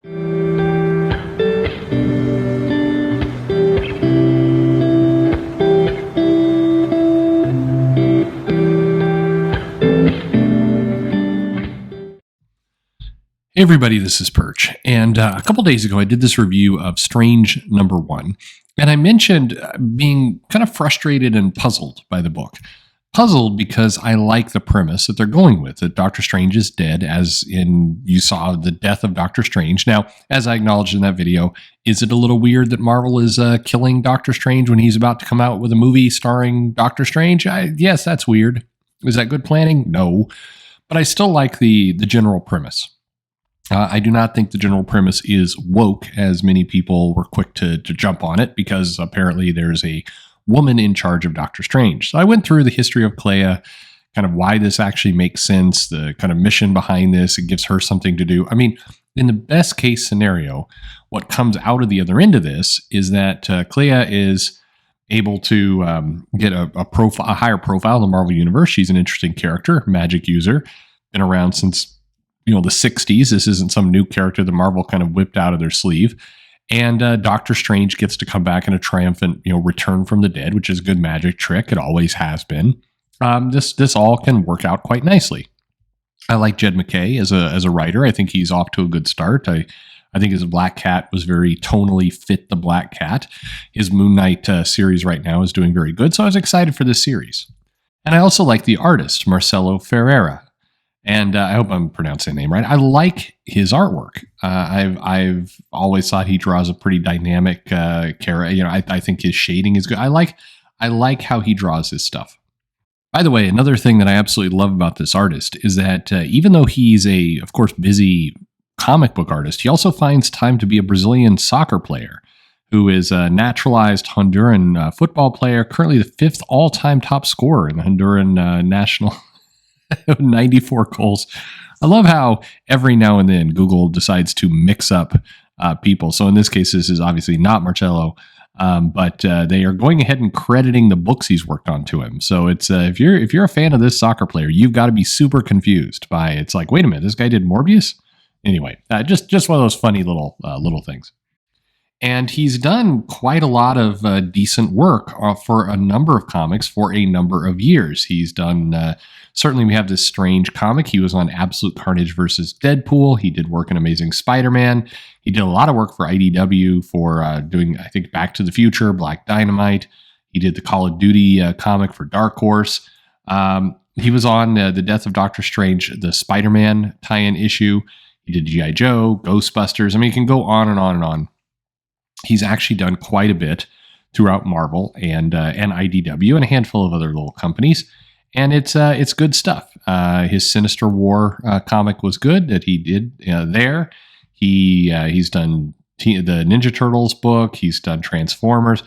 Hey everybody, this is Perch, and a couple days ago I did this review of Strange #1, and I mentioned being kind of frustrated and puzzled by the book. Puzzled because I like the premise that they're going with, that Doctor Strange is dead, as in you saw the death of Doctor Strange. Now, as I acknowledged in that video, is it a little weird that Marvel is killing Doctor Strange when he's about to come out with a movie starring Doctor Strange? Yes, that's weird. Is that good planning? No. But I still like the general premise. I do not think the general premise is woke, as many people were quick to jump on it, because apparently there's a woman in charge of Doctor Strange. So I went through the history of Clea, kind of why this actually makes sense, the kind of mission behind this. It gives her something to do. I mean, in the best case scenario, what comes out of the other end of this is that Clea is able to get a higher profile in the Marvel Universe. She's an interesting character, magic user, been around since the 60s. This isn't some new character that Marvel kind of whipped out of their sleeve. And Doctor Strange gets to come back in a triumphant, return from the dead, which is a good magic trick. It always has been. This all can work out quite nicely. I like Jed MacKay as a writer. I think he's off to a good start. I think his Black Cat was very tonally fit the Black Cat. His Moon Knight series right now is doing very good. So I was excited for this series. And I also like the artist, Marcelo Ferreira. And I hope I'm pronouncing the name right. I like his artwork. I've always thought he draws a pretty dynamic character. I think his shading is good. I like how he draws his stuff. By the way, another thing that I absolutely love about this artist is that even though he's of course, busy comic book artist, he also finds time to be a Brazilian soccer player who is a naturalized Honduran football player, currently the 5th all-time top scorer in the Honduran national 94 goals. I love how every now and then Google decides to mix up people. So in this case, this is obviously not Marcelo, but they are going ahead and crediting the books he's worked on to him. So it's if you're a fan of this soccer player, you've got to be super confused by it's like, wait a minute, this guy did Morbius? Anyway, just one of those funny little things. And he's done quite a lot of decent work for a number of comics for a number of years. He's done, certainly we have this Strange comic. He was on Absolute Carnage versus Deadpool. He did work in Amazing Spider-Man. He did a lot of work for IDW for doing, I think, Back to the Future, Black Dynamite. He did the Call of Duty comic for Dark Horse. He was on The Death of Doctor Strange, the Spider-Man tie-in issue. He did G.I. Joe, Ghostbusters. I mean, you can go on and on and on. He's actually done quite a bit throughout Marvel and IDW and a handful of other little companies, and it's good stuff. His Sinister War comic was good that he did there. He's done the Ninja Turtles book. He's done Transformers.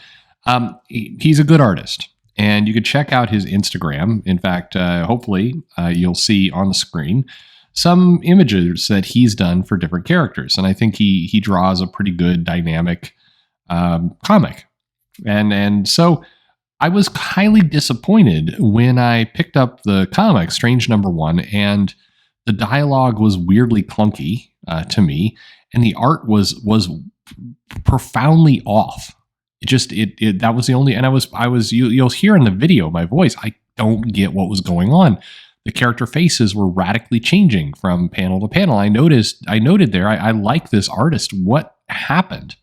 He's a good artist, and you could check out his Instagram. In fact, hopefully you'll see on the screen some images that he's done for different characters, and I think he draws a pretty good dynamic comic. And so I was highly disappointed when I picked up the comic, Strange #1, and the dialogue was weirdly clunky to me, and the art was profoundly off. That was the only, and you'll hear in the video my voice, I don't get what was going on. The character faces were radically changing from panel to panel. I noted there, I like this artist. What happened?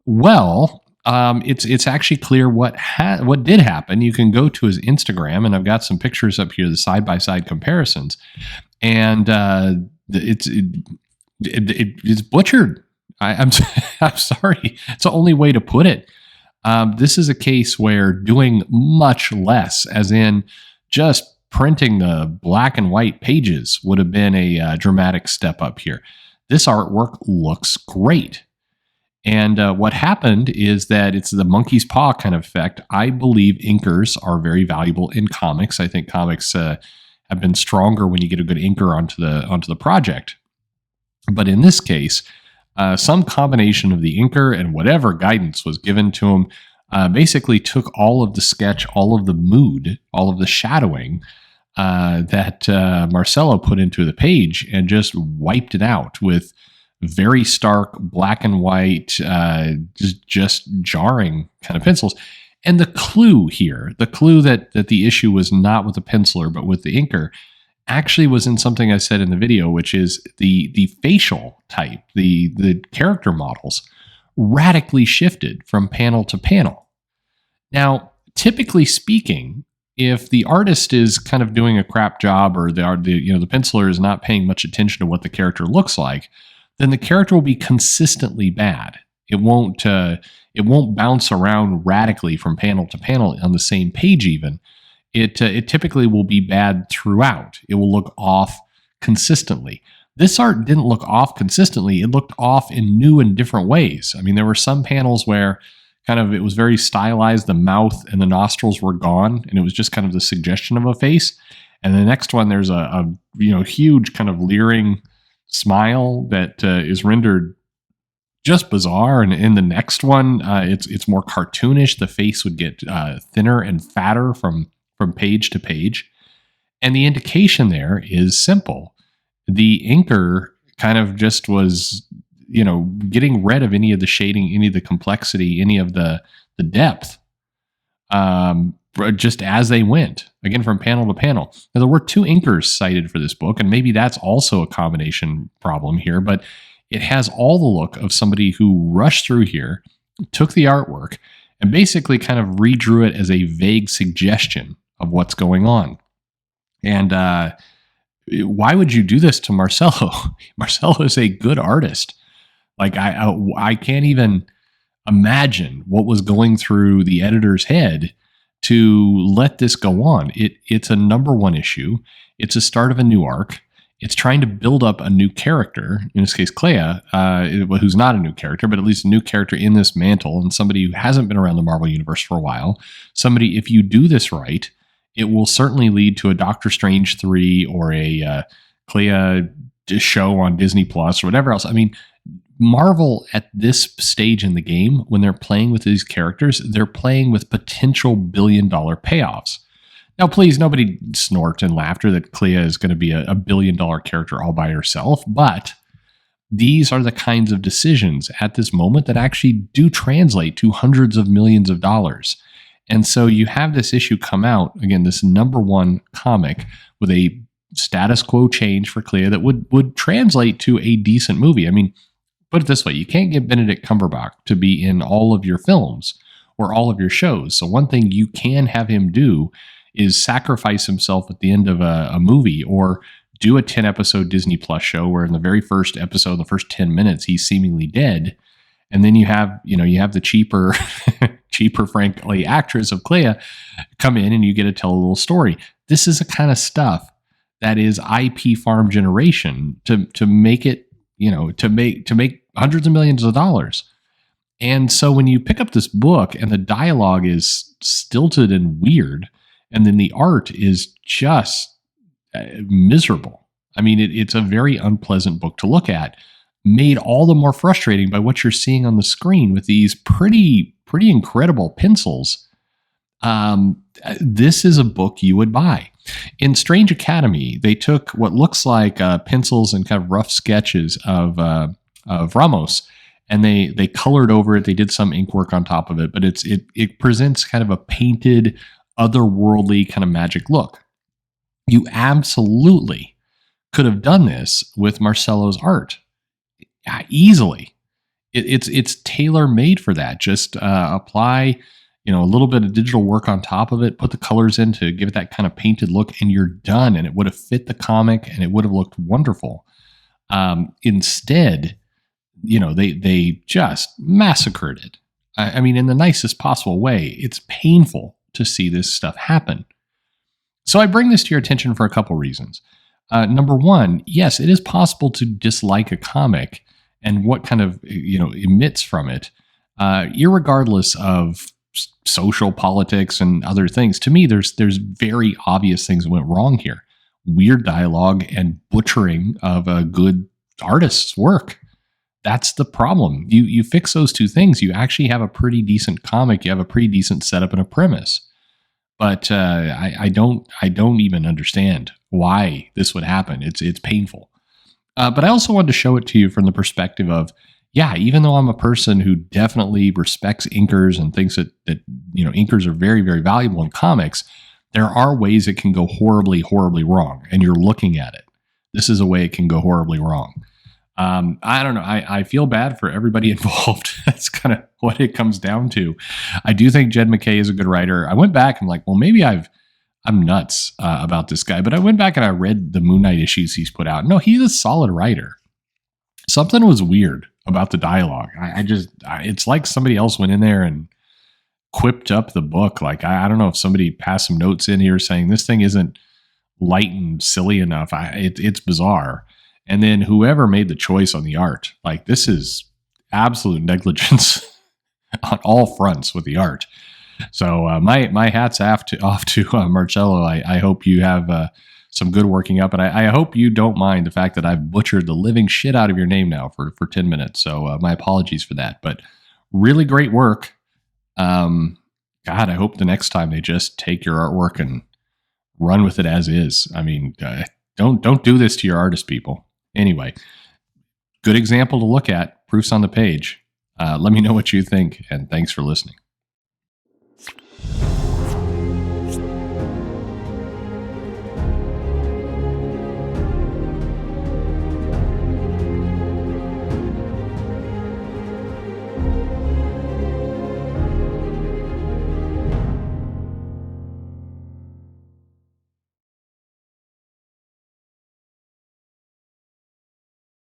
Well, it's actually clear what did happen. You can go to his Instagram, and I've got some pictures up here, the side-by-side comparisons, and it's butchered. I'm sorry. It's the only way to put it. This is a case where doing much less, as in just printing the black and white pages, would have been a dramatic step up here. This artwork looks great. And what happened is that it's the monkey's paw kind of effect. I believe inkers are very valuable in comics. I think comics have been stronger when you get a good inker onto the project. But in this case, some combination of the inker and whatever guidance was given to him basically took all of the sketch, all of the mood, all of the shadowing that Marcelo put into the page and just wiped it out with very stark black and white, just jarring kind of pencils. And the clue here, the clue that the issue was not with the penciler, but with the inker, actually was in something I said in the video, which is the facial type, the character models radically shifted from panel to panel. Now, typically speaking, if the artist is kind of doing a crap job, or the penciler is not paying much attention to what the character looks like, then the character will be consistently bad. It won't bounce around radically from panel to panel on the same page even. It typically will be bad throughout. It will look off consistently. This art didn't look off consistently. It looked off in new and different ways. I mean, there were some panels where it was very stylized. The mouth and the nostrils were gone, and it was just kind of the suggestion of a face. And the next one, there's a huge kind of leering smile that is rendered just bizarre. And in the next one, it's more cartoonish. The face would get thinner and fatter from page to page. And the indication there is simple. The inker kind of just was, getting rid of any of the shading, any of the complexity, any of the depth, just as they went, again, from panel to panel. Now, there were 2 inkers cited for this book, and maybe that's also a combination problem here, but it has all the look of somebody who rushed through here, took the artwork, and basically kind of redrew it as a vague suggestion of what's going on. And why would you do this to Marcelo? Marcelo is a good artist. Like, I can't even imagine what was going through the editor's head to let this go on. It's a number 1 issue. It's a start of a new arc. It's trying to build up a new character, in this case, Clea, who's not a new character, but at least a new character in this mantle, and somebody who hasn't been around the Marvel Universe for a while. Somebody, if you do this right, it will certainly lead to a Doctor Strange 3 or a Clea show on Disney Plus or whatever else. I mean, Marvel at this stage in the game, when they're playing with these characters, they're playing with potential billion-dollar payoffs. Now, please, nobody snort in laughter that Clea is going to be a billion-dollar character all by herself, but these are the kinds of decisions at this moment that actually do translate to hundreds of millions of dollars. And so you have this issue come out, again, this number 1 comic with a status quo change for Clea that would translate to a decent movie. I mean, put it this way, you can't get Benedict Cumberbatch to be in all of your films or all of your shows. So one thing you can have him do is sacrifice himself at the end of a movie, or do a 10-episode Disney Plus show where in the very first episode, the first 10 minutes, he's seemingly dead. And then you have the cheaper, frankly, actress of Clea come in, and you get to tell a little story. This is the kind of stuff that is IP farm generation to make it, to make hundreds of millions of dollars. And so when you pick up this book and the dialogue is stilted and weird, and then the art is just miserable. I mean, it's a very unpleasant book to look at, made all the more frustrating by what you're seeing on the screen with these pretty incredible pencils. This is a book you would buy. In Strange Academy, they took what looks like pencils and kind of rough sketches of Ramos, and they colored over it. They did some ink work on top of it, but it presents kind of a painted, otherworldly kind of magic look. You absolutely could have done this with Marcelo's art easily. It's tailor made for that. Just apply a little bit of digital work on top of it, put the colors in to give it that kind of painted look, and you're done. And it would have fit the comic, and it would have looked wonderful. Instead, they just massacred it. I mean, in the nicest possible way. It's painful to see this stuff happen. So I bring this to your attention for a couple reasons. Number 1, yes, it is possible to dislike a comic and what kind of emits from it, irregardless of social politics and other things. To me, there's very obvious things that went wrong here. Weird dialogue and butchering of a good artist's work. That's the problem. You fix those 2 things, you actually have a pretty decent comic. You have a pretty decent setup and a premise. But I don't even understand why this would happen. It's painful. But I also wanted to show it to you from the perspective of, yeah, even though I'm a person who definitely respects inkers and thinks that inkers are very, very valuable in comics, there are ways it can go horribly, horribly wrong, and you're looking at it. This is a way it can go horribly wrong. I don't know. I feel bad for everybody involved. That's kind of what it comes down to. I do think Jed MacKay is a good writer. I went back and like, well, maybe I'm nuts about this guy, but I went back and I read the Moon Knight issues he's put out. No, he's a solid writer. Something was weird about the dialogue. It's like somebody else went in there and quipped up the book. Like, I don't know if somebody passed some notes in here saying this thing isn't light and silly enough. It's bizarre. And then whoever made the choice on the art, like this is absolute negligence on all fronts with the art. So my hat's off to Marcello. I hope you have some good working up, and I hope you don't mind the fact that I've butchered the living shit out of your name now for 10 minutes. So my apologies for that, but really great work. God, I hope the next time they just take your artwork and run with it as is. I mean, don't do this to your artist, people. Anyway, good example to look at. Proofs on the page. Let me know what you think, and thanks for listening.